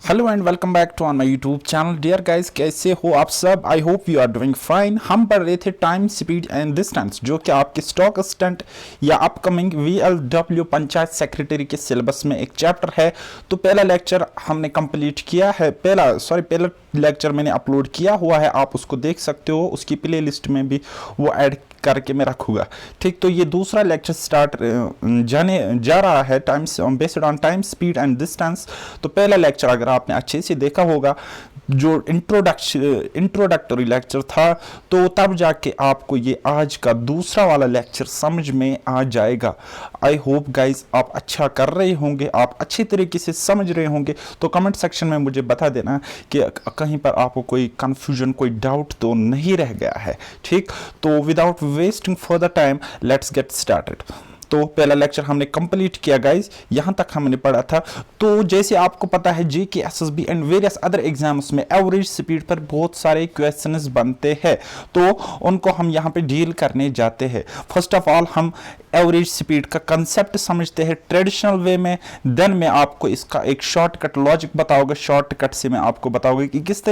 Hello and welcome back to on my YouTube channel. Dear guys, कैसे हो आप सब? I hope you are doing fine. हम पढ़ रहे थे टाइम, स्पीड एंड डिस्टेंस, जो कि आपके स्टॉक असिस्टेंट या अपकमिंग वीएलडब्ल्यू पंचायत सेक्रेटरी के सिलेबस में एक चैप्टर है। तो पहला लेक्चर हमने कंप्लीट किया है। पहला लेक्चर मैंने अपलोड किया हुआ है, आप उसको देख सकते हो। उसकी प्ले लिस्ट में भी वो ऐड करके मैं रखूंगा। ठीक, तो ये दूसरा लेक्चर स्टार्ट जाने जा रहा है, time based on time, speed and distance. तो पहला लेक्चर अगर आपने अच्छे से देखा होगा, जो इंट्रोडक्टरी लेक्चर था, तो तब जाके आपको ये आज का दूसरा वाला लेक्चर समझ में आ जाएगा। आई होप गाइज आप अच्छा कर रहे होंगे, आप अच्छी तरीके से समझ रहे होंगे। तो कमेंट सेक्शन में मुझे बता देना कि कहीं पर आपको कोई कंफ्यूजन, कोई डाउट तो नहीं रह गया है। ठीक, तो without wasting further time let's get started. तो पहला लेक्चर हमने कंप्लीट किया गाइज, यहां तक हमने पढ़ा था। तो जैसे आपको पता है, GK, SSB and various other exams में एवरेज स्पीड पर बहुत सारे क्वेश्चंस बनते हैं, तो उनको हम यहां पे डील करने जाते हैं। फर्स्ट ऑफ ऑल हम एवरेज स्पीड का कंसेप्ट समझते हैं ट्रेडिशनल वे में, देन मैं आपको इसका एक शॉर्टकट लॉजिक बताऊंगा। शॉर्टकट से मैं आपको बताऊंगा कि किस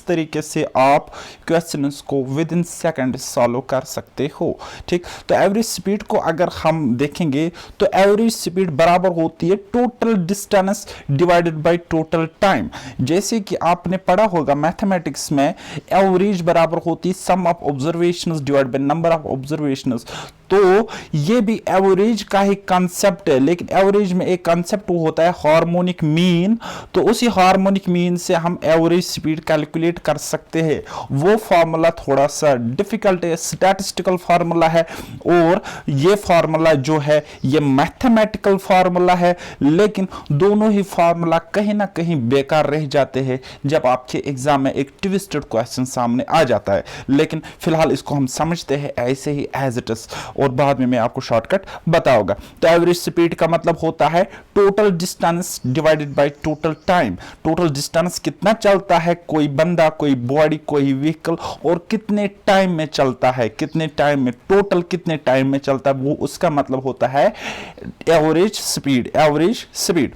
तरीके से आप क्वेश्चंस को विद इन सेकंड सॉल्व कर सकते हो। ठीक, तो एवरेज स्पीड को अगर हम देखेंगे तो एवरेज स्पीड बराबर होती है total distance divided by total time. जैसे कि आपने पढ़ा होगा मैथमेटिक्स में, एवरेज बराबर होती है sum of observations divided by number of observations. तो ये भी एवरेज का ही कंसेप्ट है, लेकिन एवरेज में एक कंसेप्ट होता है हार्मोनिक मीन। तो उसी हार्मोनिक मीन से हम एवरेज स्पीड कैलकुलेट कर सकते हैं। वो फार्मूला थोड़ा सा डिफिकल्ट है, स्टैटिस्टिकल फार्मूला है, और ये फार्मूला जो है ये मैथमेटिकल फार्मूला है। लेकिन दोनों ही फार्मूला कहीं ना कहीं बेकार रह जाते हैं जब आपके एग्जाम में एक ट्विस्टेड क्वेश्चन सामने आ जाता है। लेकिन फिलहाल इसको हम समझते हैं ऐसे ही एज इट इज, और बाद में मैं आपको शॉर्टकट बताऊंगा। तो एवरेज स्पीड का मतलब होता है total distance divided by total time. Total distance कितना चलता है कोई बंदा, कोई बॉडी, कोई व्हीकल, और कितने टाइम में चलता है, कितने टाइम में, टोटल कितने टाइम में चलता है, वो उसका मतलब होता है एवरेज स्पीड। एवरेज स्पीड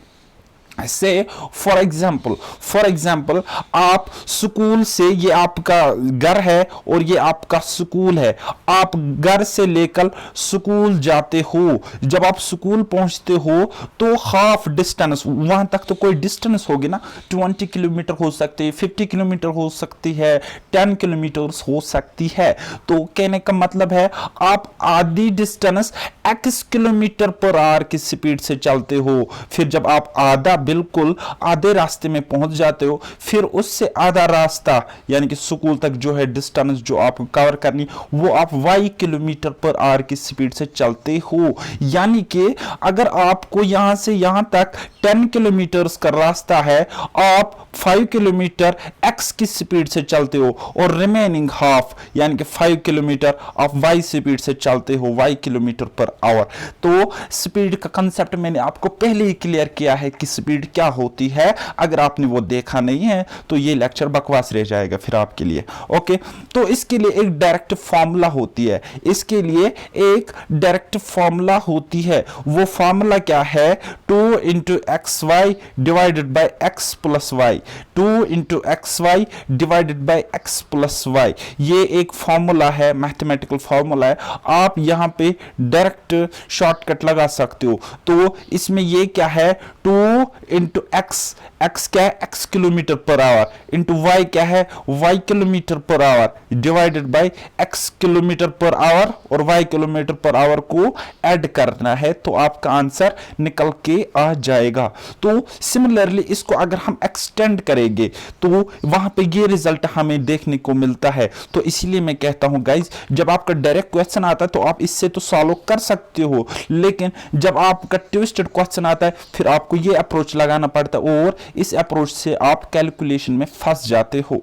से फॉर एग्जाम्पल आप स्कूल से, ये आपका घर है और ये आपका स्कूल है, आप घर से लेकर स्कूल जाते हो। जब आप स्कूल पहुंचते हो तो हाफ डिस्टेंस, वहां तक तो कोई डिस्टेंस होगी ना, 20 किलोमीटर हो सकती है, 50 किलोमीटर हो सकती है, 10 किलोमीटर हो सकती है। तो कहने का मतलब है आप आधी distance x kilometre per our की स्पीड से चलते हो। फिर जब आप बिल्कुल आधे रास्ते में पहुंच जाते हो, फिर उससे आधा रास्ता यानी कि स्कूल तक जो है डिस्टेंस जो आप कवर करनी, वो आप y किलोमीटर पर आवर की स्पीड से चलते हो। यानी कि अगर आपको यहां से यहां तक 10 किलोमीटर का रास्ता है, आप 5 किलोमीटर x की स्पीड से चलते हो, और रिमेनिंग हाफ यानी कि 5 किलोमीटर आप y स्पीड से चलते हो, y किलोमीटर पर आवर। तो स्पीड का कंसेप्ट मैंने आपको पहले ही क्लियर किया है कि स्पीड क्या होती है। अगर आपने वो देखा नहीं है तो ये लेक्चर बकवास रह जाएगा फिर आपके लिए। ओके, तो इसके लिए एक डायरेक्ट फॉर्मूला होती है, इसके लिए एक डायरेक्ट फॉर्मूला होती है। वो फॉर्मूला क्या है? 2 into X Y divided by X plus Y, 2 into X Y divided by X plus Y. ये एक फॉर्मूला है, मैथमेटिकल फॉर्मूला है। आप यहां पे डायरेक्ट शॉर्टकट लगा सकते हो। तो इसमें ये क्या है? 2 इंटू एक्स, एक्स क्या है? X kilometre per hour, into Y क्या है? Y kilometre per hour, divided by X kilometre per hour और वाई किलोमीटर पर आवर को ऐड करना है, तो आपका आंसर निकल के आ जाएगा। तो सिमिलरली इसको अगर हम एक्सटेंड करेंगे तो वहां पे ये रिजल्ट हमें देखने को मिलता है। तो इसलिए मैं कहता हूं गाइज, जब आपका डायरेक्ट क्वेश्चन आता है तो आप इससे तो सॉल्व कर सकते हो, लेकिन जब आपका ट्विस्टेड क्वेश्चन आता है फिर आपको ये अप्रोच लगाना पड़ता है, और इस अप्रोच से आप कैलकुलेशन में फंस जाते हो।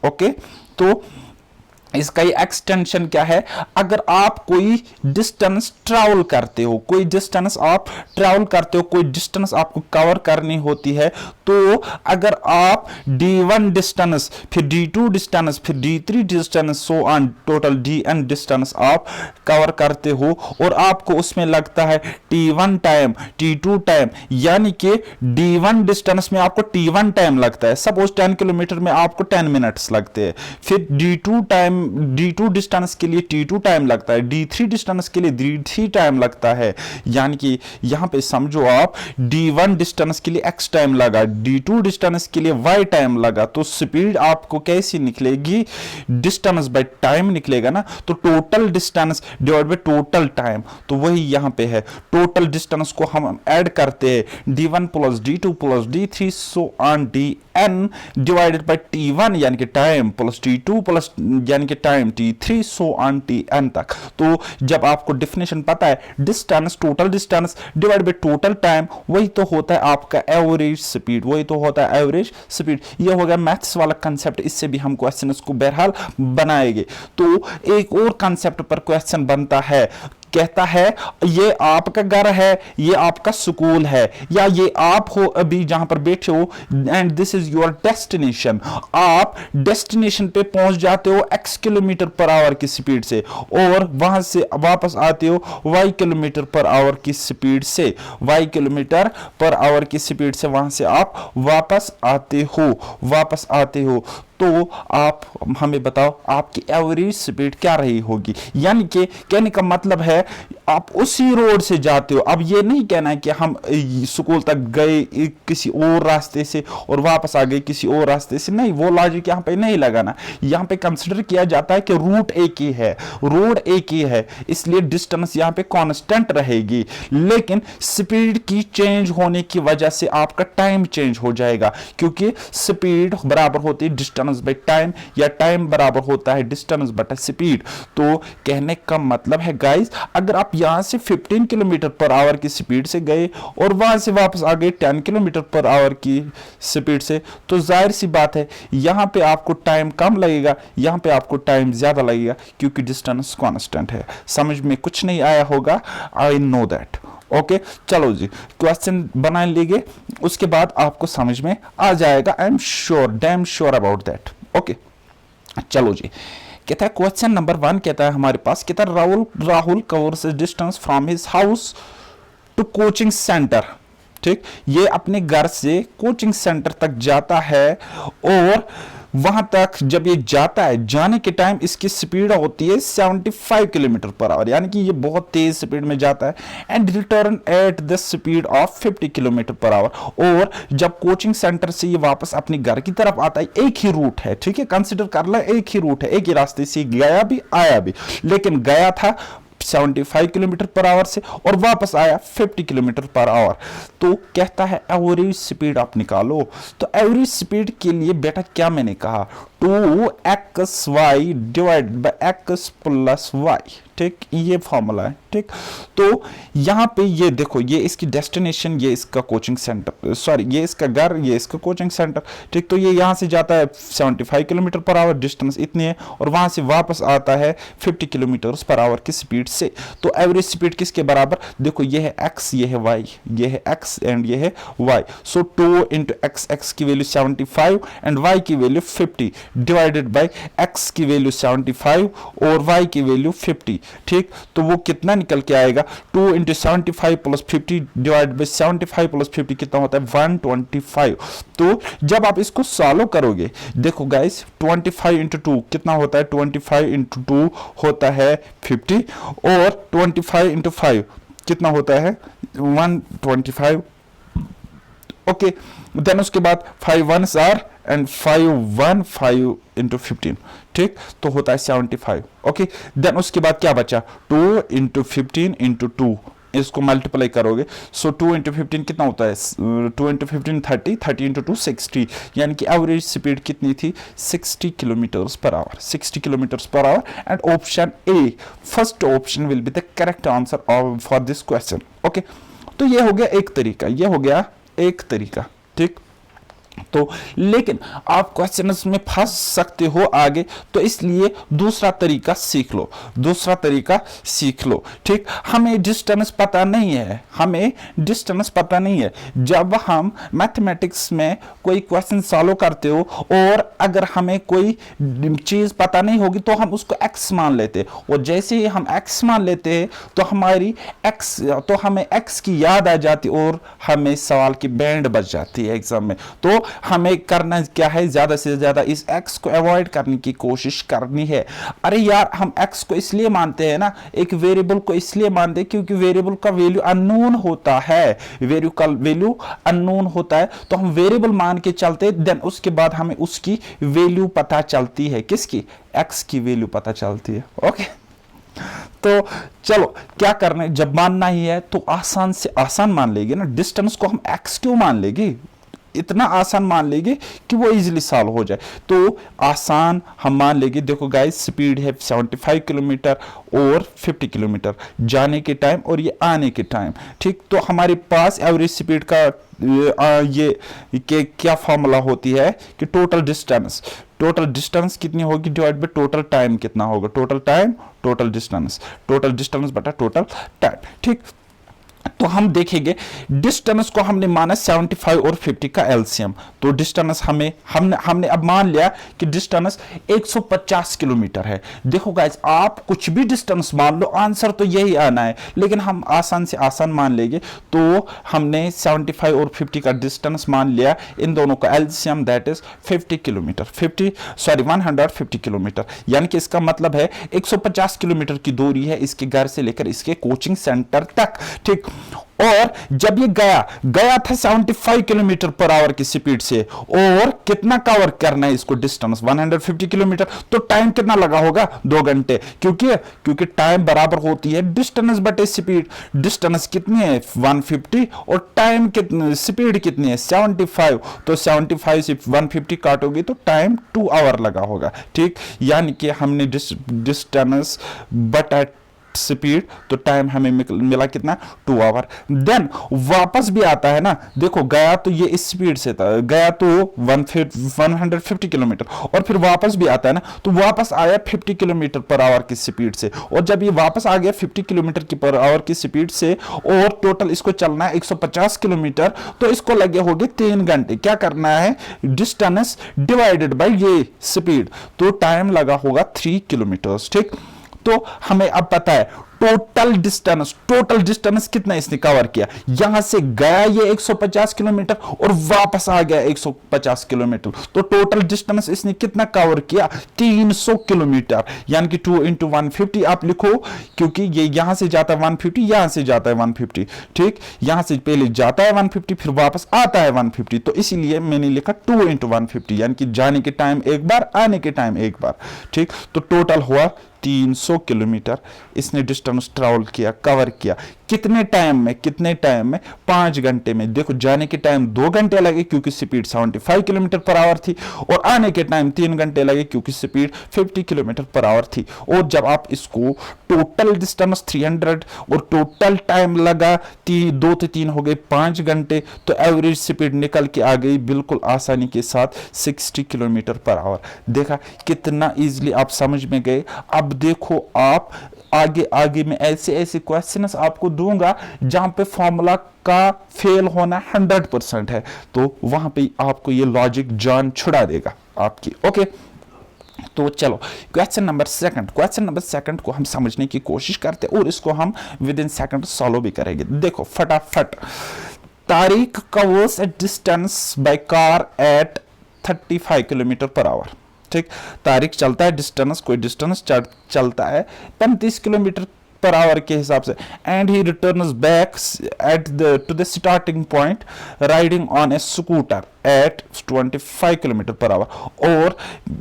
ओके, तो इसका ये एक्सटेंशन क्या है, अगर आप कोई डिस्टेंस ट्रैवल करते हो, कोई डिस्टेंस आप ट्रैवल करते हो, कोई डिस्टेंस आपको कवर करनी होती है, तो अगर आप d1 डिस्टेंस, फिर d2 डिस्टेंस, फिर d3 distance, so on total dn distance आप कवर करते हो और आपको उसमें लगता है t1 टाइम, t2 टाइम, यानी कि d1 डिस्टेंस में आपको t1 टाइम लगता है, सपोज 10 किलोमीटर में आपको 10 मिनट्स लगते हैं, फिर d2 डिस्टेंस के लिए t2 टाइम लगता है, d3 डिस्टेंस के लिए d3 टाइम लगता है, यानी कि यहां पे समझो आप d1 डिस्टेंस के लिए x टाइम लगा, d2 डिस्टेंस के लिए y टाइम लगा, तो स्पीड आपको कैसी निकलेगी, डिस्टेंस बाय टाइम निकलेगा ना, तो total distance divide by total time, तो वही यहां पे है, टोटल डिस्टेंस को हम ऐड करते हैं d1 plus d2 plus d3 so on dn divided by t1 यानी कि टाइम प्लस t2 प्लस यानी कि time t3 so on tn तक। तो जब आपको डेफिनेशन पता है distance, total distance divide by total time, वही तो होता है आपका एवरेज स्पीड, वही तो होता है एवरेज स्पीड। ये हो गया मैथ्स वाला कंसेप्ट, इससे भी हम क्वेश्चन को बहरहाल बनाएंगे। तो एक और कंसेप्ट पर क्वेश्चन बनता है, कहता है ये आपका घर है, ये आपका स्कूल है, या ये आप हो अभी जहां पर बैठे हो and this is your destination, आप डेस्टिनेशन पे पहुंच जाते हो x किलोमीटर पर आवर की स्पीड से और वहां से वापस आते हो y किलोमीटर पर आवर की स्पीड से, y किलोमीटर पर आवर की स्पीड से वहां से आप वापस आते हो, तो आप हमें बताओ आपकी एवरेज स्पीड क्या रही होगी। यानी कि कहने का मतलब है आप उसी रोड से जाते हो, अब ये नहीं कहना है कि हम स्कूल तक गए किसी और रास्ते से और वापस आ गए किसी और रास्ते से, नहीं, वो लॉजिक यहाँ पे नहीं लगाना। यहाँ पे कंसिडर किया जाता है कि रूट एक ही है, रोड एक ही है, इसलिए डिस्टेंस यहाँ पे कांस्टेंट रहेगी, लेकिन स्पीड की चेंज होने की वजह से आपका टाइम चेंज हो जाएगा, क्योंकि स्पीड बराबर होती है डिस्टेंस बाय टाइम, या टाइम बराबर होता है डिस्टेंस बटा स्पीड। तो कहने का मतलब है गाइस, अगर आप यहां से 15 किलोमीटर पर आवर की स्पीड से गए और वहां से वापस आ गए 10 किलोमीटर पर आवर की स्पीड से, तो जाहिर सी बात है यहां पे आपको टाइम कम लगेगा, यहां पे आपको टाइम ज्यादा लगेगा, क्योंकि डिस्टेंस कांस्टेंट है। समझ में कुछ नहीं आया होगा, आई नो दैट। ओके, चलो जी क्वेश्चन बना लीजिए, उसके बाद आपको समझ में आ जाएगा, I am sure, damn sure about that. Okay, चलो जी, कहता है क्वेश्चन नंबर 1, कहता है हमारे पास, कहता है Rahul covers distance from his house to coaching centre. ठीक, ये अपने घर से कोचिंग सेंटर तक जाता है और वहां तक जब ये जाता है, जाने के टाइम इसकी स्पीड होती है 75 किलोमीटर पर आवर, यानी कि ये बहुत तेज स्पीड में जाता है, and return at the speed of 50 kilometre per hour. और जब कोचिंग सेंटर से ये वापस अपने घर की तरफ आता है, एक ही रूट है, ठीक है, कंसिडर कर ला, एक ही रूट है, एक ही रास्ते से गया भी आया भी, लेकिन गया था 75 किलोमीटर पर आवर से और वापस आया 50 किलोमीटर पर आवर। तो कहता है एवरेज स्पीड आप निकालो। तो एवरेज स्पीड के लिए बेटा क्या मैंने कहा, 2xy divide by x plus Y. ठीक, ये फॉर्मूला है। ठीक, तो यहां पे ये देखो, ये इसकी डेस्टिनेशन, ये इसका कोचिंग सेंटर, सॉरी ये इसका घर, ये इसका कोचिंग सेंटर। ठीक, तो ये यहां से जाता है 75 किलोमीटर पर आवर, डिस्टेंस इतनी है, और वहां से वापस आता है 50 किलोमीटर पर आवर की स्पीड से। तो एवरेज स्पीड किसके बराबर, देखो ये है x, ये है y, ये है x एंड ये है y। सो 2 इंटू x की वैल्यू 75 एंड y की वैल्यू 50 डिवाइडेड बाय x की वैल्यू 75 और y की वैल्यू 50। ठीक, तो वो कितना निकल के आएगा, 2 into 75 plus 50 divide by 75 plus 50 कितना होता है 125। तो जब आप इसको सॉल्व करोगे, देखो गाइस 25 इंटू 2 कितना होता है, 25 इंटू 2 होता है 50 और 25 इंटू 5 कितना होता है 125। ओके, देन उसके बाद 5 1s आर एंड 5 इंटू 15। ठीक, तो होता है 75। ओके, देन उसके बाद क्या बचा, 2 इंटू 15 इंटू 2, इसको मल्टीप्लाई करोगे, सो 2 इंटू 15 कितना होता है, 2 इंटू 15 30, 30 इंटू 2 60, यानी कि एवरेज स्पीड कितनी थी 60 kilometres per hour, 60 kilometres per hour. And option A, first option will be the correct answer for this question. Okay, तो ये हो गया एक तरीका, ये हो गया एक तरीका। ठीक, तो लेकिन आप क्वेश्चंस में फंस सकते हो आगे, तो इसलिए दूसरा तरीका सीख लो, दूसरा तरीका सीख लो। ठीक, हमें डिस्टेंस पता नहीं है, हमें डिस्टेंस पता नहीं है। जब हम मैथमेटिक्स में कोई क्वेश्चन सॉल्व करते हो और अगर हमें कोई चीज पता नहीं होगी तो हम उसको एक्स मान लेते हैं, और जैसे ही हम एक्स मान लेते हैं तो हमें एक्स की याद आ जाती और हमें सवाल की बैंड बच जाती है एग्जाम में। तो हमें करना क्या है, ज्यादा से ज्यादा इस x को अवॉइड करने की कोशिश करनी है। अरे यार, हम x को इसलिए मानते हैं ना, एक वेरिएबल को इसलिए मानते हैं क्योंकि वेरिएबल का वैल्यू अननोन होता है, वेरिएबल का वैल्यू अननोन होता है, तो हम वेरिएबल मान के चलते, देन उसके बाद हमें उसकी वैल्यू पता चलती है, किसकी, x की वैल्यू पता चलती है। ओके, तो चलो क्या करना है, जब मानना ही है तो आसान से आसान मान लेंगे ना, डिस्टेंस को हम x क्यों मान लेंगे, इतना आसान मान लेंगे कि वो इजीली सॉल्व हो जाए। तो आसान हम मान लेंगे, देखो गाइस स्पीड है 75 किलोमीटर और 50 किलोमीटर जाने के टाइम और ये आने के टाइम। ठीक, तो हमारे पास एवरेज स्पीड का क्या फॉर्मूला होती है कि टोटल डिस्टेंस कितनी होगी डिवाइड बाय टोटल टाइम कितना होगा, टोटल टाइम टोटल डिस्टेंस बटा टोटल टाइम। ठीक, तो हम देखेंगे डिस्टेंस को हमने माना 75 और 50 का एलसीएम, तो डिस्टेंस हमने अब मान लिया कि डिस्टेंस 150 किलोमीटर है। देखो गाइस, आप कुछ भी डिस्टेंस मान लो, आंसर तो यही आना है, लेकिन हम आसान से आसान मान लेंगे। तो हमने 75 और 50 का डिस्टेंस मान लिया, इन दोनों का एलसीएम दैट इज 150 किलोमीटर, यानी कि इसका मतलब है 150 किलोमीटर की दूरी है इसके घर से लेकर इसके कोचिंग सेंटर तक। ठीक, और जब ये गया था 75 किलोमीटर पर आवर की स्पीड से, और कितना कवर करना है इसको डिस्टेंस 150 किलोमीटर, तो टाइम कितना लगा होगा, 2 घंटे, क्योंकि टाइम बराबर होती है डिस्टेंस बटे स्पीड। डिस्टेंस कितनी है 150 और टाइम कितनी, स्पीड कितनी है 75, तो 75 से 150 काटोगे तो टाइम 2 आवर लगा होगा। ठीक, यानी कि हमने डिस्टेंस बटा स्पीड, तो टाइम हमें मिला कितना 2 आवर। देन वापस भी आता है ना, देखो गया तो ये इस स्पीड से था, गया तो 150 किलोमीटर, और फिर वापस भी आता है ना, तो वापस आया 50 किलोमीटर पर आवर की स्पीड से, और जब ये वापस आ गया 50 किलोमीटर की पर आवर की स्पीड से, और टोटल इसको चलना है 150 किलोमीटर, तो इसको लगे होंगे 3 घंटे। क्या करना है, डिस्टेंस डिवाइडेड बाय ये स्पीड, तो टाइम लगा होगा 3 किलोमीटर। ठीक, तो हमें अब पता है टोटल डिस्टेंस कितना इसने कवर किया, यहां से गया ये 150 किलोमीटर और वापस आ गया 150 किलोमीटर, तो टोटल डिस्टेंस इसने कितना कवर किया 300 किलोमीटर, यानी कि 2 × 150 आप लिखो, क्योंकि ये यहां से जाता है 150, यहां से जाता है 150। ठीक, यहां से पहले जाता है 150 फिर वापस आता है 150, तो इसीलिए मैंने लिखा 2 × 150, यानी कि जाने के टाइम एक बार, आने के टाइम एक बार। ठीक, तो टोटल हुआ 300 किलोमीटर इसने डिस्टेंस ट्रैवल किया, कवर किया, कितने टाइम में 5 घंटे में। देखो जाने के टाइम 2 घंटे लगे क्योंकि स्पीड 75 किलोमीटर पर आवर थी, और आने के टाइम 3 घंटे लगे क्योंकि स्पीड 50 किलोमीटर पर आवर थी। और जब आप इसको टोटल डिस्टेंस 300 और टोटल टाइम लगा 2 से 3 हो गए 5 घंटे, तो एवरेज स्पीड निकल के आ गई बिल्कुल आसानी के साथ 60 किलोमीटर पर आवर। देखा कितना इजीली आप समझ में गए। अब देखो आप आगे में ऐसे क्वेश्चंस आपको दूंगा जहां पे फॉर्मूला का फेल होना 100% है, तो वहां पे आपको ये लॉजिक जान छुड़ा देगा आपकी। ओके, तो चलो क्वेश्चन नंबर सेकंड को हम समझने की कोशिश करते हैं और इसको हम विद इन सेकंड सॉल्व भी करेंगे। देखो फटाफट, Tariq covers A distance by car eight 35 kilometre per our. ठीक, तारिक चलता है डिस्टेंस, कोई डिस्टेंस चलता है 35 किलोमीटर पर आवर के हिसाब से, and he returns back at to the starting point riding on a scooter at 25 kilometre per hour. और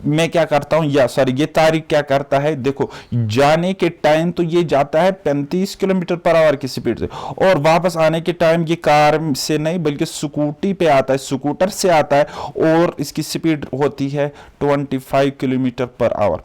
मैं क्या करता हूं, ये तारिक क्या करता है, देखो जाने के टाइम तो ये जाता है 35 किलोमीटर पर आवर की स्पीड से, और वापस आने के टाइम ये कार से नहीं बल्कि स्कूटी पे आता है, स्कूटर से आता है, और इसकी स्पीड होती है 25 किलोमीटर पर आवर।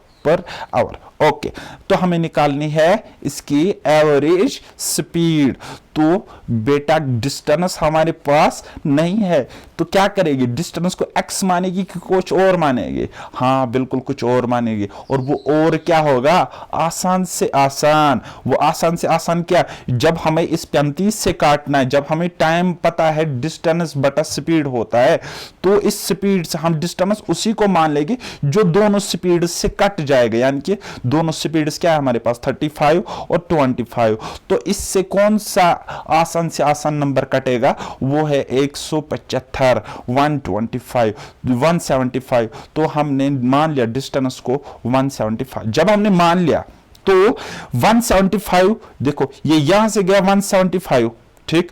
ओके, तो हमें निकालनी है इसकी एवरेज स्पीड। तो बेटा डिस्टेंस हमारे पास नहीं है, तो क्या करेगी, डिस्टेंस को x मानेगी कि कुछ और मानेगी? हाँ बिल्कुल कुछ और मानेगी। और वो और क्या होगा? आसान से आसान। वो आसान से आसान क्या? जब हमें इस 35 से काटना है, जब हमें टाइम पता है डिस्टेंस बटा स्पीड होता है, तो इस स्पीड से हम डिस्टेंस उसी को मान लेंगे जो दोनों स्पीड से कट जाएगा। यानी कि दोनों स्पीड क्या है हमारे पास, 35 और 25। तो इससे कौन सा आसान से आसान नंबर कटेगा? वो है 175, 125, 175। तो हमने मान लिया डिस्टेंस को 175। जब हमने मान लिया तो 175, देखो ये यहां से गया 175, ठीक,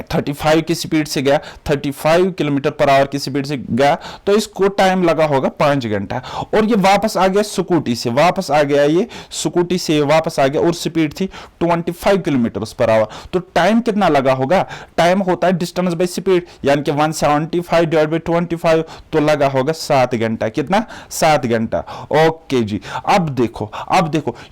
35 की स्पीड से गया, 35 किलोमीटर पर आवर की स्पीड से गया, तो इसको टाइम लगा होगा 5 घंटा। और ये वापस आ गया स्कूटी से, वापस आ गया, ये स्कूटी से वापस आ गया और स्पीड थी 25 किलोमीटर पर आवर। तो टाइम कितना लगा होगा? टाइम होता है डिस्टेंस बाय स्पीड, यानी कि 175 डिवाइड बाय 25, तो लगा होगा 7 घंटा। कितना? 7 घंटा। ओके जी, अब देखो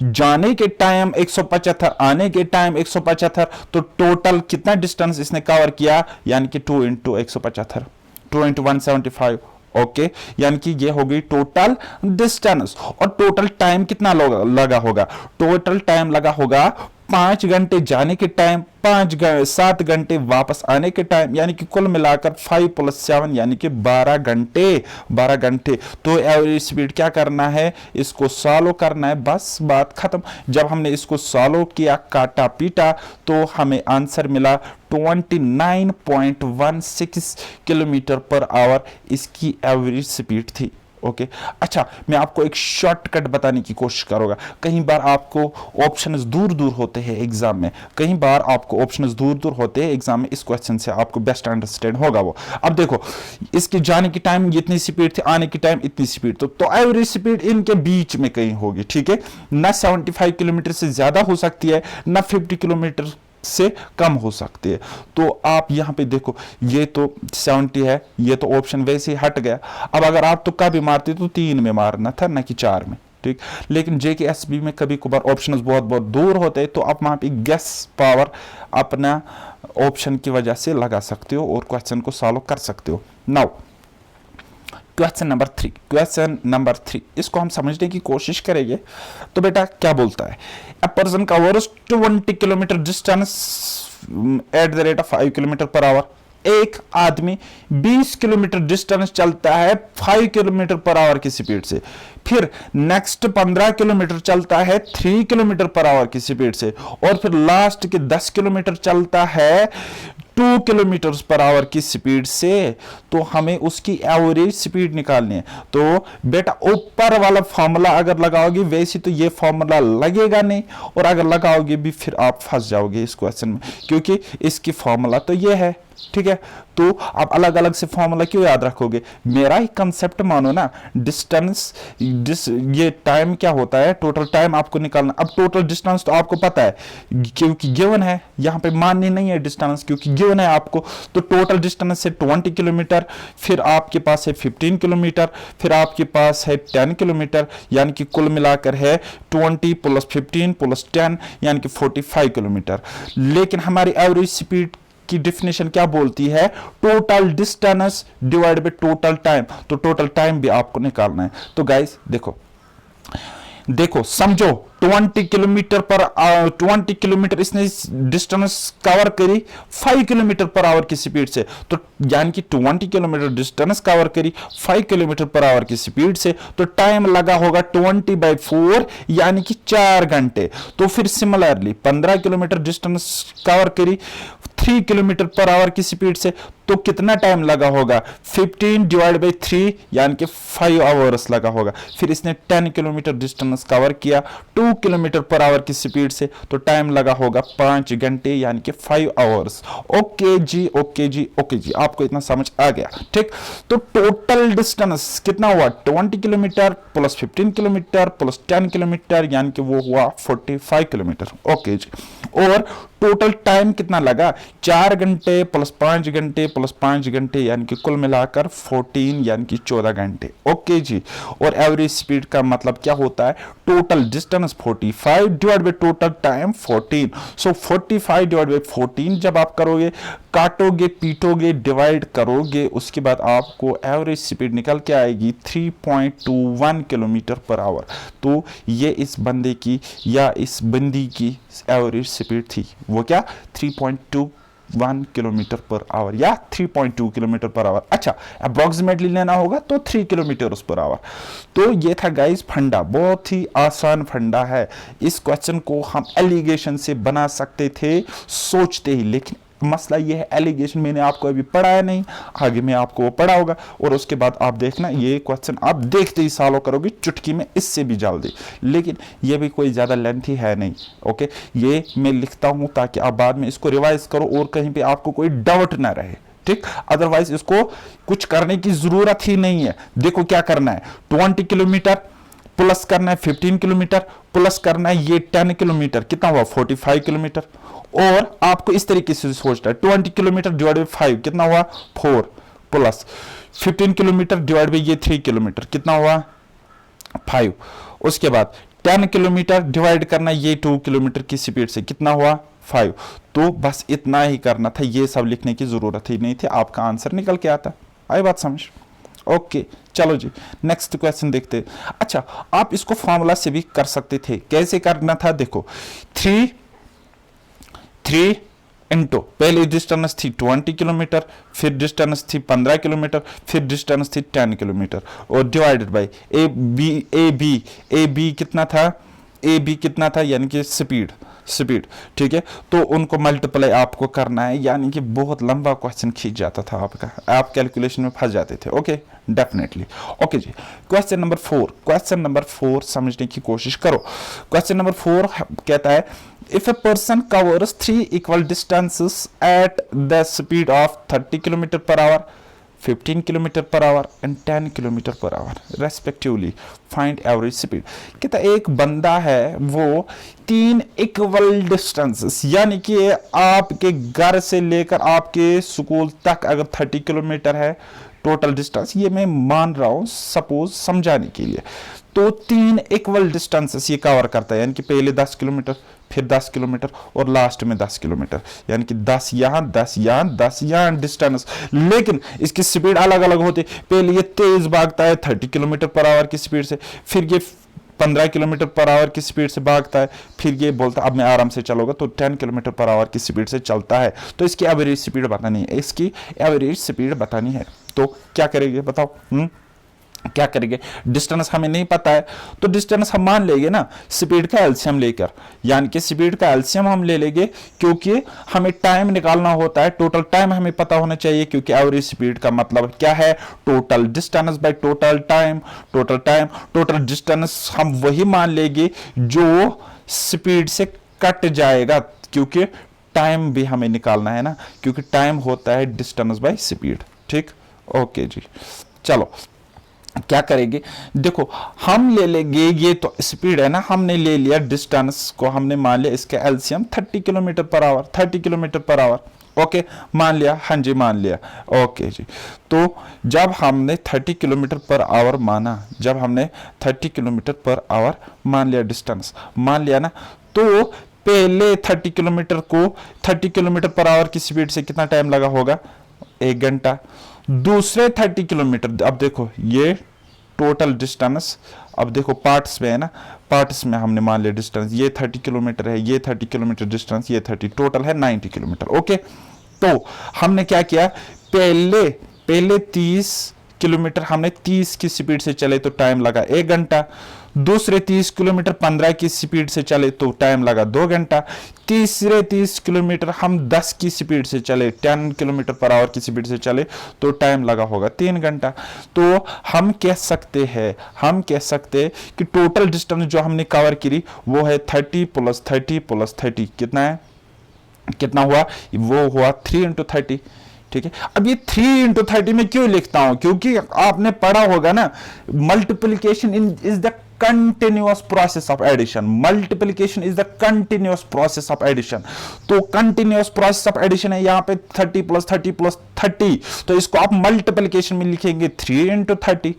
जाने के टाइम 175, आने के टाइम 175, तो टोटल कितना डिस्टेंस इसने कवर किया? यानी कि 2 इंटू 175, 2 इंटू 175। ओके, यानी कि ये होगी टोटल डिस्टेंस। और टोटल टाइम कितना लगा होगा? टोटल टाइम लगा होगा 5 घंटे जाने के टाइम, 7 घंटे वापस आने के टाइम, यानी कि कुल मिलाकर 5 + 7 यानी कि 12 घंटे। 12 घंटे। तो एवरेज स्पीड क्या करना है? इसको सॉल्व करना है, बस बात खत्म। जब हमने इसको सॉल्व किया, काटा पीटा, तो हमें आंसर मिला 29.16 किलोमीटर पर आवर इसकी एवरेज स्पीड थी। ओके, अच्छा मैं आपको एक शॉर्टकट बताने की कोशिश करूंगा। कई बार आपको ऑप्शंस दूर दूर होते हैं एग्जाम में, कई बार आपको ऑप्शंस दूर दूर होते हैं एग्जाम में, इस क्वेश्चन से आपको बेस्ट अंडरस्टैंड होगा वो। अब देखो, इसके जाने की टाइम इतनी स्पीड थी, आने की टाइम इतनी स्पीड, तो एवरेज स्पीड इनके बीच में कहीं होगी, ठीक है ना? 75 किलोमीटर से ज्यादा हो सकती है, ना 50 किलोमीटर से कम हो सकती है। तो आप यहां पे देखो, ये तो 70 है, ये तो ऑप्शन वैसे ही हट गया। अब अगर आप तुक्का भी मारते तो 3 में मारना था, ना कि 4 में, ठीक। लेकिन JKSB में कभी कभार ऑप्शंस बहुत बहुत दूर होते हैं, तो आप वहां पे गेस पावर अपना ऑप्शन की वजह से लगा सकते हो और क्वेश्चन को सॉल्व कर सकते हो। नाउ क्वेश्चन नंबर 3, इसको हम समझने की कोशिश करेंगे। तो बेटा क्या बोलता है? A person covers 20 kilometre distance at the rate of 5 kilometre per our. एक आदमी 20 किलोमीटर डिस्टेंस चलता है 5 किलोमीटर पर आवर की स्पीड से। फिर नेक्स्ट 15 किलोमीटर चलता है 3 किलोमीटर पर आवर की स्पीड से, और फिर लास्ट के 10 किलोमीटर चलता है 2 किलोमीटर पर आवर की स्पीड से। तो हमें उसकी एवरेज स्पीड निकालनी है। तो बेटा ऊपर वाला फॉर्मूला अगर लगाओगे, वैसे तो ये फॉर्मूला लगेगा नहीं, और अगर लगाओगे भी फिर आप फंस जाओगे इस क्वेश्चन में, क्योंकि इसकी फॉर्मूला तो ये है, ठीक है। तो आप अलग अलग से फॉर्मूला क्यों याद रखोगे? मेरा ही कंसेप्ट मानो ना, डिस्टेंस, ये टाइम क्या होता है, टोटल टाइम आपको निकालना। अब टोटल डिस्टेंस तो आपको पता है क्योंकि गिवन है, यहां पे माननी नहीं है डिस्टेंस क्योंकि गिवन है आपको। तो टोटल डिस्टेंस है 20 किलोमीटर, फिर आपके पास है 15 किलोमीटर, फिर आपके पास है 10 किलोमीटर, यानी कि कुल मिलाकर है 20 + 15 + 10 यानी कि 45 किलोमीटर। लेकिन हमारी एवरेज स्पीड की डिफिनेशन क्या बोलती है? Total distance divide by total time. तो टोटल टाइम भी आपको निकालना है। तो गाइस देखो समझो, 20 किलोमीटर इसने डिस्टेंस कवर करी 5 किलोमीटर पर आवर की स्पीड से। तो यानी कि 20 किलोमीटर डिस्टेंस कवर करी 5 किलोमीटर पर आवर की स्पीड से, तो टाइम लगा होगा 20/4 यानी कि 4 घंटे। तो फिर सिमिलरली 15 किलोमीटर डिस्टेंस कवर करी 3 किलोमीटर पर आवर की स्पीड से, तो कितना टाइम लगा होगा? 15 डिवाइड बाय 3 यानी कि 5 आवर्स लगा होगा। फिर इसने 10 किलोमीटर डिस्टेंस कवर किया 2 किलोमीटर पर आवर की स्पीड से, तो टाइम लगा होगा 5 घंटे यानी कि 5 आवर्स। ओके जी, आपको इतना समझ आ गया, ठीक। तो टोटल डिस्टेंस कितना हुआ? 20 किलोमीटर + 15 किलोमीटर + 10 किलोमीटर यानी कि वो हुआ 45 किलोमीटर। ओके जी, और टोटल टाइम कितना लगा, 4 घंटे प्लस 5 घंटे प्लस 5 घंटे, यानी कि कुल मिलाकर 14 यानी कि 14 घंटे। ओके जी। और एवरेज स्पीड का मतलब क्या होता है, total distance 45 divide by total time 14। So 45 divide by 14 जब आप करोगे, काटोगे पीटोगे डिवाइड करोगे, उसके बाद आपको एवरेज स्पीड निकल के आएगी 3.21 किलोमीटर पर आवर। तो ये इस बंदे की या इस बंदी की एवरेज स्पीड थी, वो क्या 3.21 किलोमीटर पर आवर या 3.2 किलोमीटर पर आवर। अच्छा, अप्रोक्सीमेटली लेना होगा तो 3 किलोमीटर पर आवर। तो ये था गाइस फंडा, बहुत ही आसान फंडा है। इस क्वेश्चन को हम एलिगेशन से बना सकते थे सोचते ही, लेकिन मसला ये है एलिगेशन मैंने आपको अभी पढ़ाया नहीं, आगे मैं आपको वो पढ़ा होगा और उसके बाद आप देखना ये क्वेश्चन आप देखते ही सॉल्व करोगे चुटकी में, इससे भी जल्दी। लेकिन ये भी कोई ज्यादा लेंथी है नहीं। ओके, ये मैं लिखता हूं ताकि आप बाद में इसको रिवाइज करो और कहीं पे आपको कोई डाउट ना रहे, ठीक। अदरवाइज इसको कुछ करने की जरूरत ही नहीं है। देखो क्या करना है, 20 किलोमीटर प्लस करना है 15 किलोमीटर प्लस करना है ये 10 किलोमीटर, कितना हुआ 45 किलोमीटर। और आपको इस तरीके से सोचना है 20 किलोमीटर डिवाइड बाई 5 कितना हुआ 4 प्लस 15 किलोमीटर डिवाइड बाई ये 3 किलोमीटर कितना हुआ 5। उसके बाद 10 किलोमीटर डिवाइड करना ये 2 किलोमीटर की स्पीड से कितना हुआ 5। तो बस इतना ही करना था, ये सब लिखने की जरूरत ही नहीं थी, आपका आंसर निकल के आता। आई बात समझ? ओके चलो जी नेक्स्ट क्वेश्चन देखते हैं। अच्छा, आप इसको फॉर्मूला से भी कर सकते थे। कैसे करना था, देखो 3 इंटू पहले डिस्टेंस थी 20 किलोमीटर, फिर डिस्टेंस थी 15 किलोमीटर, फिर डिस्टेंस थी 10 किलोमीटर और डिवाइडेड बाय ए बी कितना था, ए बी कितना था यानी कि स्पीड, ठीक है। तो उनको मल्टीप्लाई आपको करना है, यानी कि बहुत लंबा क्वेश्चन खींच जाता था आपका, आप कैलकुलेशन में फंस जाते थे। Okay definitely. ओके जी, क्वेश्चन नंबर 4 समझने की कोशिश करो। क्वेश्चन नंबर 4 कहता है if a person covers 3 equal distances at the speed of 30 km per hour, 15 km per hour and 10 km per hour respectively, find average speed। कहता एक बंदा है, वो 3 इक्वल डिस्टेंसेस यानी कि आपके घर से लेकर आपके स्कूल तक अगर 30 किलोमीटर है टोटल डिस्टेंस, ये मैं मान रहा हूं सपोज समझाने के लिए, तो 3 इक्वल डिस्टेंसेस ये कवर करता है, यानी कि पहले 10 किलोमीटर फिर 10 किलोमीटर और लास्ट में 10 किलोमीटर, यानी कि 10 यहां 10 यहां 10 यहां डिस्टेंस। लेकिन इसकी स्पीड अलग अलग होती है, पहले ये तेज भागता है 30 किलोमीटर पर आवर की स्पीड से, फिर ये 15 किलोमीटर पर आवर की स्पीड से भागता है, फिर ये बोलता है अब मैं आराम से चलूंगा, तो 10 किलोमीटर पर आवर की स्पीड से चलता है। तो इसकी एवरेज स्पीड बतानी है, इसकी एवरेज स्पीड बतानी है। तो क्या करेंगे बताओ, क्या करेंगे, डिस्टेंस हमें नहीं पता है तो डिस्टेंस हम मान लेंगे ना स्पीड का एलसीएम लेकर, यानी कि स्पीड का एलसीएम हम ले लेंगे, क्योंकि हमें टाइम निकालना होता है, टोटल टाइम हमें पता होना चाहिए, क्योंकि एवरेज स्पीड का मतलब क्या है, total distance by total time, total distance हम वही मान लेंगे जो स्पीड से कट जाएगा, क्योंकि टाइम भी हमें निकालना है ना, क्योंकि टाइम होता है डिस्टेंस बाय स्पीड, ठीक। ओके जी, चलो क्या करेंगे, देखो हम ले लेंगे, ये तो स्पीड है ना, हमने ले लिया डिस्टेंस को, हमने मान लिया इसका LCM 30 kilometre per our, 30 kilometre per our. Okay मान लिया, हाँ जी मान लिया। ओके जी, तो जब हमने 30 किलोमीटर पर आवर माना, जब हमने 30 किलोमीटर पर आवर मान लिया, डिस्टेंस मान लिया ना, तो पहले 30 किलोमीटर को 30 किलोमीटर पर आवर की स्पीड से कितना टाइम लगा होगा, 1 घंटा। दूसरे 30 किलोमीटर, अब देखो ये टोटल डिस्टेंस, अब देखो पार्ट्स में है ना, पार्ट्स में हमने मान लिया डिस्टेंस, ये 30 किलोमीटर है, ये 30 किलोमीटर डिस्टेंस, ये 30, टोटल है 90 किलोमीटर। ओके, तो हमने क्या किया, पहले 30 किलोमीटर हमने 30 की स्पीड से चले तो टाइम लगा 1 घंटा, दूसरे 30 किलोमीटर 15 की स्पीड से चले तो टाइम लगा 2 घंटा, तीसरे 30 किलोमीटर हम 10 की स्पीड से चले, 10 किलोमीटर पर आवर की स्पीड से चले तो टाइम लगा होगा 3 घंटा। तो हम कह सकते हैं कि टोटल डिस्टेंस जो हमने कवर करी वो है 30 + 30 + 30 कितना है, कितना हुआ, वो हुआ 3 × 30, ठीक है। अब ये 3 × 30 में क्यों लिखता हूं, क्योंकि आपने पढ़ा होगा ना, multiplication is the continuous process of addition, multiplication is the continuous process of addition. तो कंटिन्यूअस प्रोसेस ऑफ एडिशन है यहाँ पे 30 प्लस 30 प्लस 30, तो इसको आप मल्टीप्लिकेशन में लिखेंगे 3 इंटू 30,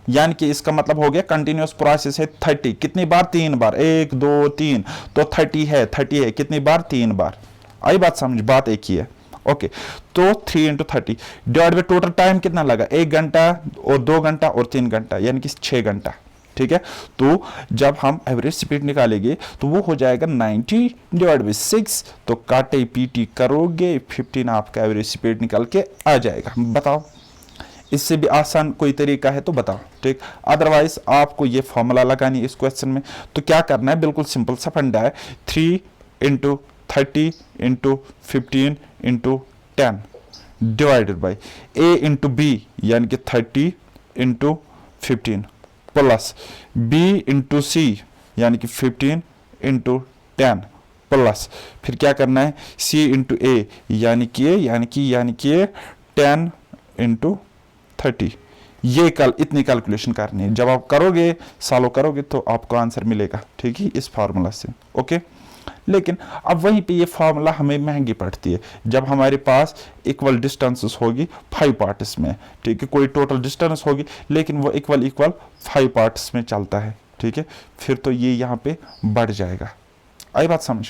यानी कि इसका मतलब हो गया कंटिन्यूअस प्रोसेस है 30, कितनी बार? 3 बार, 1 2 3, तो 30 है कितनी बार? 3 बार। आई बात समझ, बात एक ही है। ओके, तो 3 into 30 divide by total time कितना लगा? 1 घंटा और 2 घंटा और 3 घंटा, यानी कि 6 घंटा। ठीक है, तो जब हम एवरेज स्पीड निकालेंगे तो वो हो जाएगा 90 डिवाइड बाई 6, तो काटे पीटी करोगे 15 आपका एवरेज स्पीड निकल के आ जाएगा। बताओ, इससे भी आसान कोई तरीका है तो बताओ। ठीक, अदरवाइज आपको ये फॉर्मूला लगानी है इस क्वेश्चन में, तो क्या करना है? बिल्कुल सिंपल सा फंडा है, 3 into 30 into 15 into 10 divided by A into B, यानी कि 30 into 15 plus B into C, यानी कि 15 इंटू 10 प्लस फिर क्या करना है? सी इंटू ए, यानी कि 10 इंटू 30। ये इतनी कैलकुलेशन करनी है। जब आप करोगे, सॉल्व करोगे तो आपको आंसर मिलेगा। ठीक है, इस फार्मूला से। ओके, लेकिन अब वहीं पे ये फार्मूला हमें महंगी पड़ती है जब हमारे पास इक्वल डिस्टेंसेस होगी 5 पार्ट्स में। ठीक है, कोई टोटल डिस्टेंस होगी लेकिन वो इक्वल 5 पार्ट्स में चलता है। ठीक है, फिर तो ये यहाँ पे बढ़ जाएगा। आई बात समझ?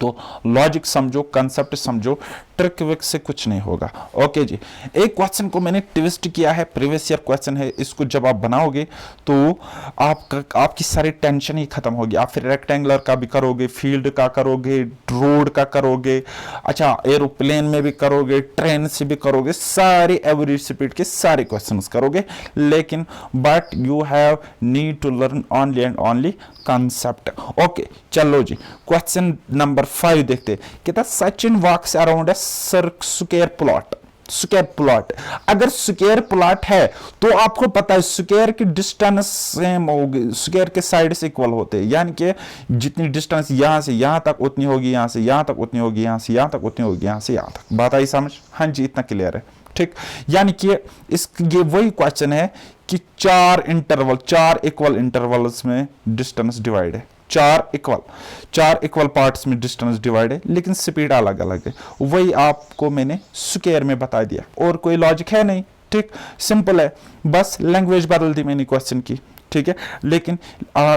तो लॉजिक समझो, कंसेप्ट समझो, ट्रिक विक से कुछ नहीं होगा। ओके जी, एक क्वेश्चन को मैंने ट्विस्ट किया है, प्रीवियस ईयर क्वेश्चन है, इसको जब आप बनाओगे तो आपकी सारी टेंशन ही खत्म होगी। आप फिर रेक्टेंगुलर का भी करोगे, फील्ड का करोगे, रोड का करोगे, अच्छा एरोप्लेन में भी करोगे, ट्रेन से भी करोगे, सारे एवरेज स्पीड के सारे क्वेश्चंस करोगे, लेकिन but you have need to learn only and only concept. Okay, चलो जी, क्वेश्चन नंबर 5 देखते हैं। कहता Sachin walks around square plot. Square plot, अगर स्क्वायर प्लॉट है तो आपको पता है स्क्वायर की डिस्टेंस सेम होगी, स्क्वायर के साइड से इक्वल होते हैं, यानी कि जितनी डिस्टेंस यहां से यहां तक उतनी होगी, यहां से यहां तक उतनी होगी, यहां से यहां तक उतनी होगी, यहां से यहां तक। बात आई समझ? हाँ जी, इतना क्लियर है। ठीक, यानी कि ये वही क्वेश्चन है कि 4 इक्वल इंटरवल्स में डिस्टेंस डिवाइड है, 4 इक्वल पार्ट्स में डिस्टेंस डिवाइड है, लेकिन स्पीड अलग अलग है। वही आपको मैंने स्क्वायर में बता दिया, और कोई लॉजिक है नहीं। ठीक, सिंपल है, बस लैंग्वेज बदल दी मैंने क्वेश्चन की। ठीक है, लेकिन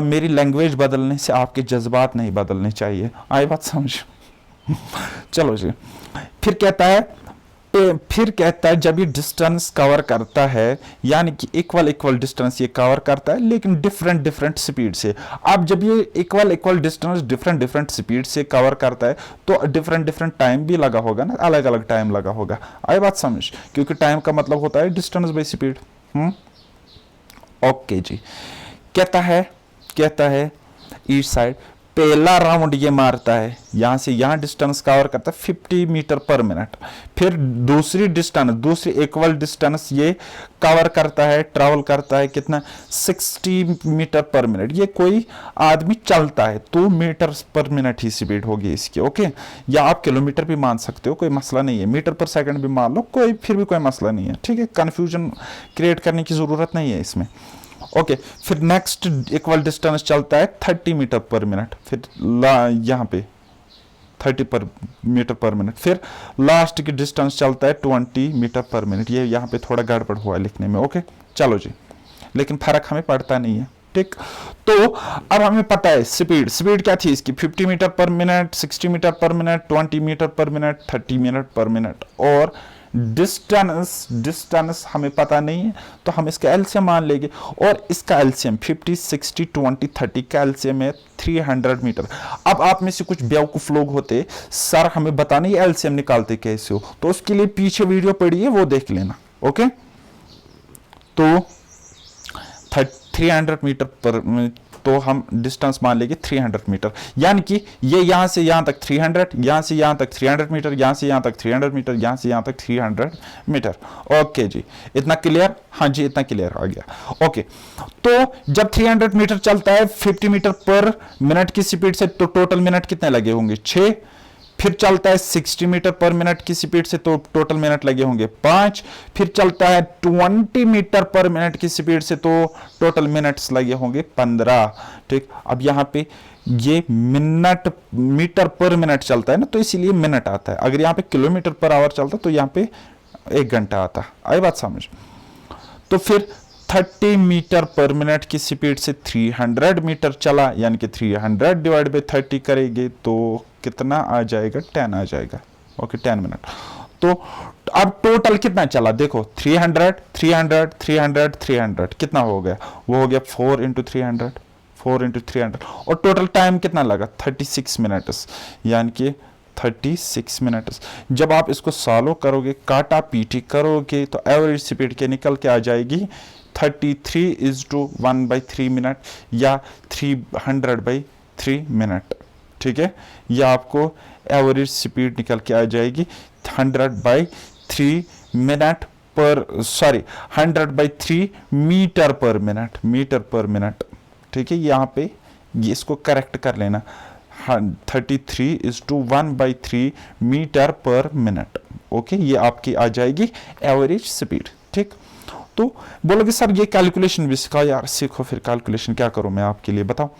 मेरी लैंग्वेज बदलने से आपके जज्बात नहीं बदलने चाहिए। आई बात समझ? चलो जी, फिर कहता है जब ये डिस्टेंस कवर करता है, यानी कि इक्वल डिस्टेंस ये कवर करता है, लेकिन डिफरेंट स्पीड से। अब जब ये इक्वल डिस्टेंस डिफरेंट स्पीड से कवर करता है तो डिफरेंट टाइम भी लगा होगा ना, अलग अलग टाइम लगा होगा। आई बात समझ? क्योंकि टाइम का मतलब होता है डिस्टेंस बाई स्पीड। ओके जी, कहता है ईस्ट साइड पहला राउंड ये मारता है, यहां से यहां डिस्टेंस कवर करता है 50 मीटर पर मिनट। फिर दूसरी इक्वल डिस्टेंस ये कवर करता है, ट्रैवल करता है कितना? 60 मीटर पर मिनट। ये कोई आदमी चलता है तो मीटर पर मिनट ही स्पीड होगी इसकी। ओके, या आप किलोमीटर भी मान सकते हो, कोई मसला नहीं है, मीटर पर सेकंड भी मान लो, फिर भी कोई मसला नहीं है। ठीक है, कंफ्यूजन क्रिएट करने की जरूरत नहीं है इसमें। ओके, फिर नेक्स्ट इक्वल डिस्टेंस चलता है 30 मीटर पर मिनट, फिर यहाँ पे 30 मीटर पर मिनट, फिर लास्ट की डिस्टेंस चलता है 20 मीटर पर मिनट। ये यहाँ पे थोड़ा गड़बड़ हुआ है लिखने में। ओके, चलो जी, लेकिन फर्क हमें पड़ता नहीं है। ठीक, तो अब हमें पता है स्पीड क्या थी इसकी? 50 metre per minute, 60 metre per minute, 20 metre per minute, 30 minute per minute. और डिस्टेंस हमें पता नहीं है, तो हम इसका एलसीएम मान लेंगे, और इसका एलसीएम 50, 60, 20, 30 का एलसीएम है 300 मीटर। अब आप में से कुछ बेवकूफ लोग होते, सर हमें बताने ये एलसीएम निकालते कैसे हो, तो उसके लिए पीछे वीडियो पड़ी है, वो देख लेना। ओके, तो 300 मीटर पर, तो हम डिस्टेंस मान लेंगे 300 मीटर, यानी कि ये यहां से यहां तक 300, यहां से यहां तक 300 मीटर, यहां से यहां तक 300 मीटर, यहां से यहां तक 300 मीटर। ओके जी, इतना क्लियर? हाँ जी, इतना क्लियर आ गया। ओके, तो जब 300 मीटर चलता है 50 मीटर पर मिनट की स्पीड से, तो टोटल मिनट कितने लगे होंगे? 6। फिर चलता है 60 मीटर पर मिनट की स्पीड से, तो टोटल मिनट लगे होंगे 5। फिर चलता है 20 मीटर पर मिनट की स्पीड से, तो टोटल मिनट्स लगे होंगे 15। ठीक, अब यहाँ पे ये मिनट मीटर पर मिनट चलता है ना, तो इसीलिए मिनट आता है। अगर यहाँ पे किलोमीटर पर आवर चलता तो यहाँ पे 1 घंटा आता। आई बात समझ? तो फिर 30 मीटर पर मिनट की स्पीड से 300 मीटर चला, यानी कि 300 डिवाइड बाई 30 करेंगे तो कितना आ जाएगा? 10 आ जाएगा। Okay, 10 minute. तो अब टोटल कितना चला देखो, 300 300 300 300 कितना हो गया? वो हो गया 4 इंटू 300, 4 इंटू 300। और टोटल टाइम कितना लगा? 36 मिनट्स, यानी कि 36 मिनट्स। जब आप इसको सॉल्व करोगे, काटा पीटी करोगे, तो एवरेज स्पीड के निकल के आ जाएगी 33:1/3 मिनट या 300/3 मिनट। ठीक है, या आपको एवरेज स्पीड निकल के आ जाएगी 100/3 minute per, sorry 100/3 metre per minute, metre per minute. ठीक है, यहाँ पे ये इसको करेक्ट कर लेना, 33:1/3 मीटर पर मिनट। ओके, ये आपकी आ जाएगी एवरेज स्पीड। ठीक, तो बोलोगे सर ये कैलकुलेशन भी सिखाओ। यार सीखो, फिर कैलकुलेशन क्या करूं मैं आपके लिए, बताओ।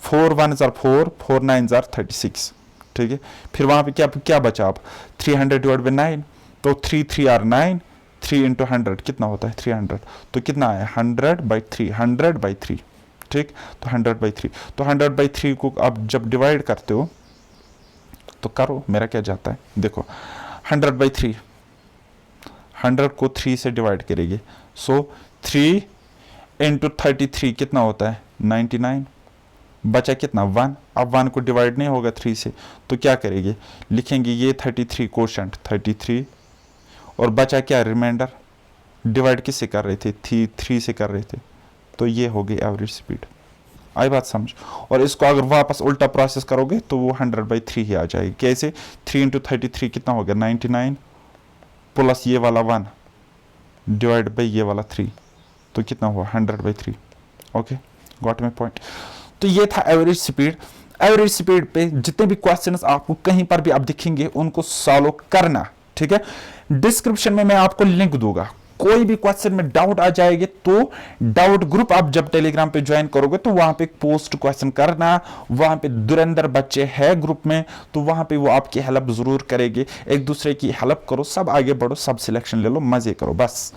4 1s are 4, 4 9s are 36। ठीक है, फिर वहां पे क्या क्या बचा? आप 300 डिवाइड बाई 9, तो 3 3 आर 9, 3 इंटू 100 कितना होता है? 300। तो कितना आया? 100/3, 100/3। ठीक, तो 100/3, तो 100/3 को आप जब डिवाइड करते हो तो करो, मेरा क्या जाता है देखो, 100/3, 100 को 3 से डिवाइड करेंगे, सो 3 इंटू 33 कितना होता है? 99। बचा कितना? 1। अब 1 को डिवाइड नहीं होगा 3 से, तो क्या करेंगे? लिखेंगे ये 33 कोशेंट 33, और बचा क्या? रिमाइंडर। डिवाइड किससे कर रहे थे? 3 से कर रहे थे, तो ये हो गई एवरेज स्पीड। आई बात समझ? और इसको अगर वापस उल्टा प्रोसेस करोगे तो वो 100/3 ही आ जाएगी। कैसे? 3 इंटू 33 कितना हो गया? 99 प्लस ये वाला 1 डिवाइड बाई ये वाला 3, तो कितना हुआ? 100/3। Okay, got my point. तो ये था एवरेज स्पीड। एवरेज स्पीड पे जितने भी क्वेश्चंस आपको कहीं पर भी आप दिखेंगे उनको सॉल्व करना। ठीक है, डिस्क्रिप्शन में मैं आपको लिंक दूंगा। कोई भी क्वेश्चन में डाउट आ जाएगी तो डाउट ग्रुप आप जब टेलीग्राम पे ज्वाइन करोगे तो वहां पे पोस्ट क्वेश्चन करना। वहां पे दुरंदर बच्चे हैं ग्रुप में, तो वहां पे वो आपकी हेल्प जरूर करेंगे। एक दूसरे की हेल्प करो, सब आगे बढ़ो, सब सिलेक्शन ले लो, मजे करो बस।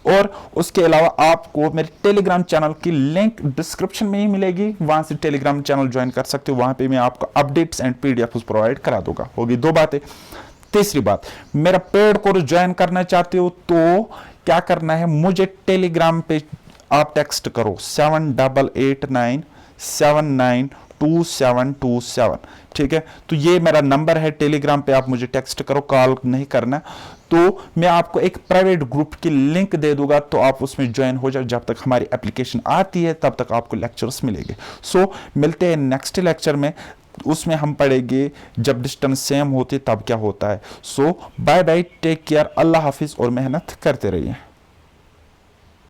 और उसके अलावा आपको मेरे टेलीग्राम चैनल की लिंक डिस्क्रिप्शन में ही मिलेगी, वहां से टेलीग्राम चैनल ज्वाइन कर सकते हो। वहां पे मैं आपको अपडेट्स एंड पीडीएफ प्रोवाइड करा दूंगा। होगी 2 बातें। तीसरी बात, मेरा पेड कोर्स ज्वाइन करना चाहते हो तो क्या करना है? मुझे टेलीग्राम पे आप टेक्स्ट करो 7889792727। ठीक है, तो ये मेरा नंबर है टेलीग्राम पे, आप मुझे टेक्स्ट करो, कॉल नहीं करना। तो मैं आपको एक प्राइवेट ग्रुप की लिंक दे दूंगा, तो आप उसमें ज्वाइन हो जाओ। जब तक हमारी एप्लीकेशन आती है तब तक आपको लेक्चर्स मिलेंगे। सो मिलते हैं नेक्स्ट लेक्चर में, उसमें हम पढ़ेंगे जब डिस्टेंस सेम होती तब क्या होता है। सो बाय बाय, टेक केयर, अल्लाह हाफिज और मेहनत करते रहिए।